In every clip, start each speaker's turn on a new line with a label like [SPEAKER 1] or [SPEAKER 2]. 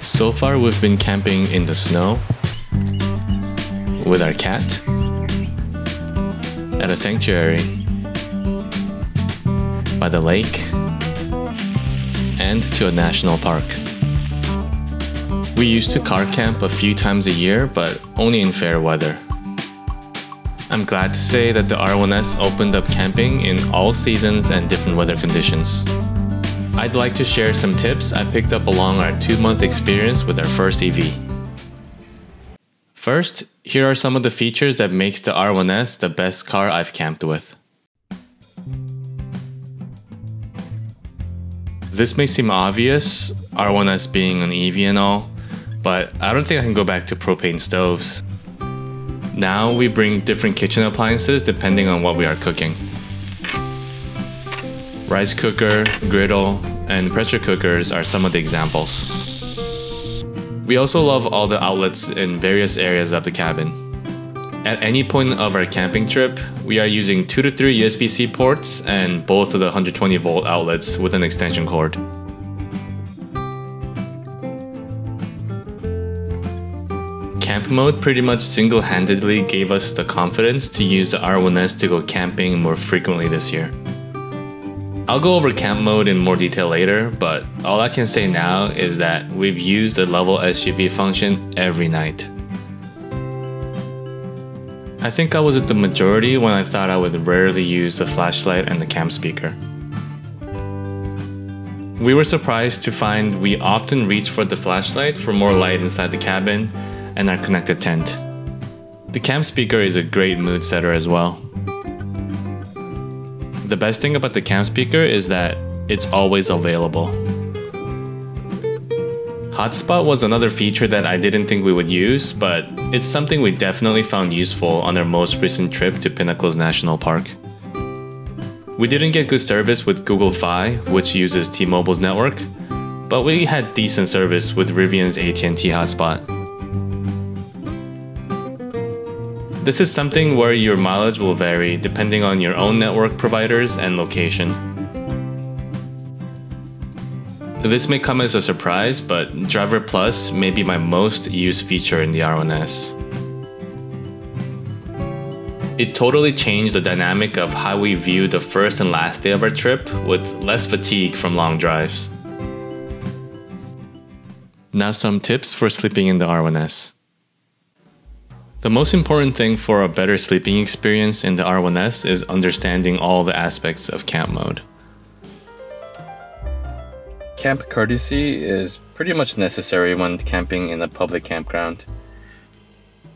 [SPEAKER 1] So far we've been camping in the snow, with our cat, at a sanctuary, by the lake, and to a national park. We used to car camp a few times a year, but only in fair weather. I'm glad to say that the R1S opened up camping in all seasons and different weather conditions. I'd like to share some tips I picked up along our 2-month experience with our first EV. First, here are some of the features that makes the R1S the best car I've camped with. This may seem obvious, R1S being an EV and all, but I don't think I can go back to propane stoves. Now we bring different kitchen appliances depending on what we are cooking. Rice cooker, griddle, and pressure cookers are some of the examples. We also love all the outlets in various areas of the cabin. At any point of our camping trip, we are using 2 to 3 USB-C ports and both of the 120 volt outlets with an extension cord. Camp mode pretty much single-handedly gave us the confidence to use the R1S to go camping more frequently this year. I'll go over camp mode in more detail later, but all I can say now is that we've used the level SUV function every night. I think I was at the majority when I thought I would rarely use the flashlight and the camp speaker. We were surprised to find we often reach for the flashlight for more light inside the cabin and our connected tent. The camp speaker is a great mood setter as well. The best thing about the camp speaker is that it's always available. Hotspot was another feature that I didn't think we would use, but it's something we definitely found useful on our most recent trip to Pinnacles National Park. We didn't get good service with Google Fi, which uses T-Mobile's network, but we had decent service with Rivian's AT&T hotspot. This is something where your mileage will vary depending on your own network providers and location. This may come as a surprise, but Driver Plus may be my most used feature in the R1S. It totally changed the dynamic of how we view the first and last day of our trip with less fatigue from long drives. Now some tips for sleeping in the R1S. The most important thing for a better sleeping experience in the R1S is understanding all the aspects of camp mode. Camp courtesy is pretty much necessary when camping in a public campground.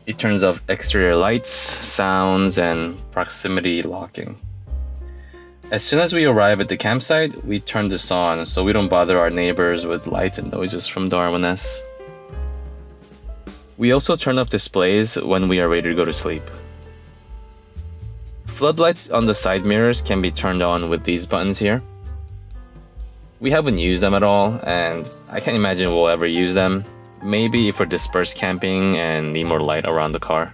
[SPEAKER 1] It turns off exterior lights, sounds, and proximity locking. As soon as we arrive at the campsite, we turn this on so we don't bother our neighbors with lights and noises from the R1S. We also turn off displays when we are ready to go to sleep. Floodlights on the side mirrors can be turned on with these buttons here. We haven't used them at all, and I can't imagine we'll ever use them. Maybe if we're dispersed camping and need more light around the car.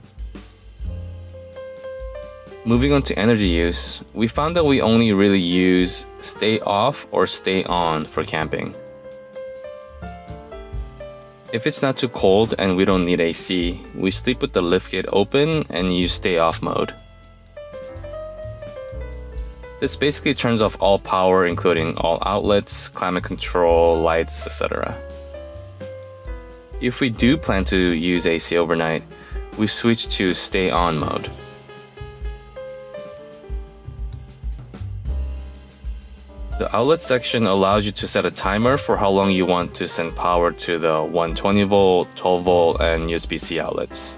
[SPEAKER 1] Moving on to energy use, we found that we only really use stay off or stay on for camping. If it's not too cold and we don't need AC, we sleep with the liftgate open and use stay off mode. This basically turns off all power, including all outlets, climate control, lights, etc. If we do plan to use AC overnight, we switch to stay on mode. The outlet section allows you to set a timer for how long you want to send power to the 120 volt, 12 volt, and USB-C outlets.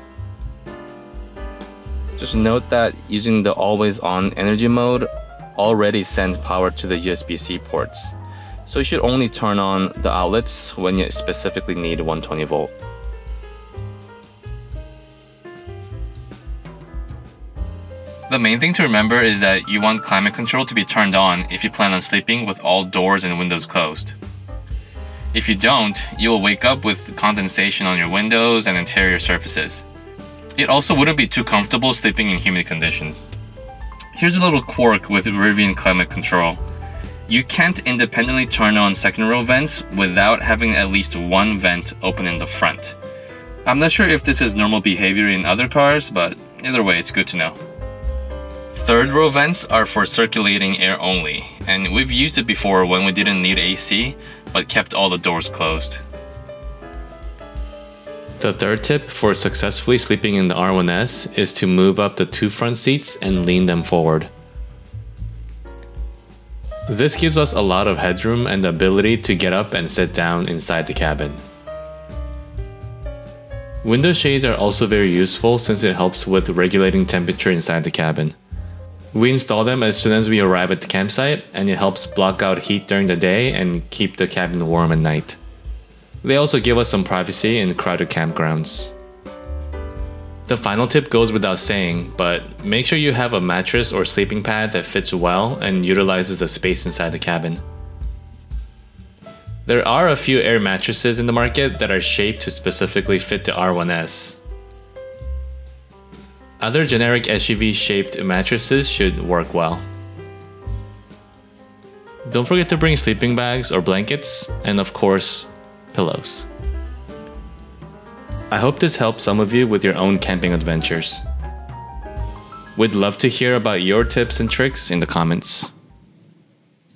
[SPEAKER 1] Just note that using the always on energy mode already sends power to the USB-C ports, so you should only turn on the outlets when you specifically need 120 volt. The main thing to remember is that you want climate control to be turned on if you plan on sleeping with all doors and windows closed. If you don't, you will wake up with condensation on your windows and interior surfaces. It also wouldn't be too comfortable sleeping in humid conditions. Here's a little quirk with Rivian climate control.
[SPEAKER 2] you can't independently turn on second row vents without having at least one vent open in the front. I'm not sure if this is normal behavior in other cars, but either way, it's good to know. Third row vents are for circulating air only, and we've used it before when we didn't need AC, but kept all the doors closed.
[SPEAKER 1] The third tip for successfully sleeping in the R1S is to move up the two front seats and lean them forward. This gives us a lot of headroom and the ability to get up and sit down inside the cabin. Window shades are also very useful since it helps with regulating temperature inside the cabin. We install them as soon as we arrive at the campsite, and it helps block out heat during the day and keep the cabin warm at night. They also give us some privacy in crowded campgrounds. The final tip goes without saying, but make sure you have a mattress or sleeping pad that fits well and utilizes the space inside the cabin. There are a few air mattresses in the market that are shaped to specifically fit the R1S. Other generic SUV-shaped mattresses should work well. Don't forget to bring sleeping bags or blankets, and of course, pillows. I hope this helped some of you with your own camping adventures. We'd love to hear about your tips and tricks in the comments.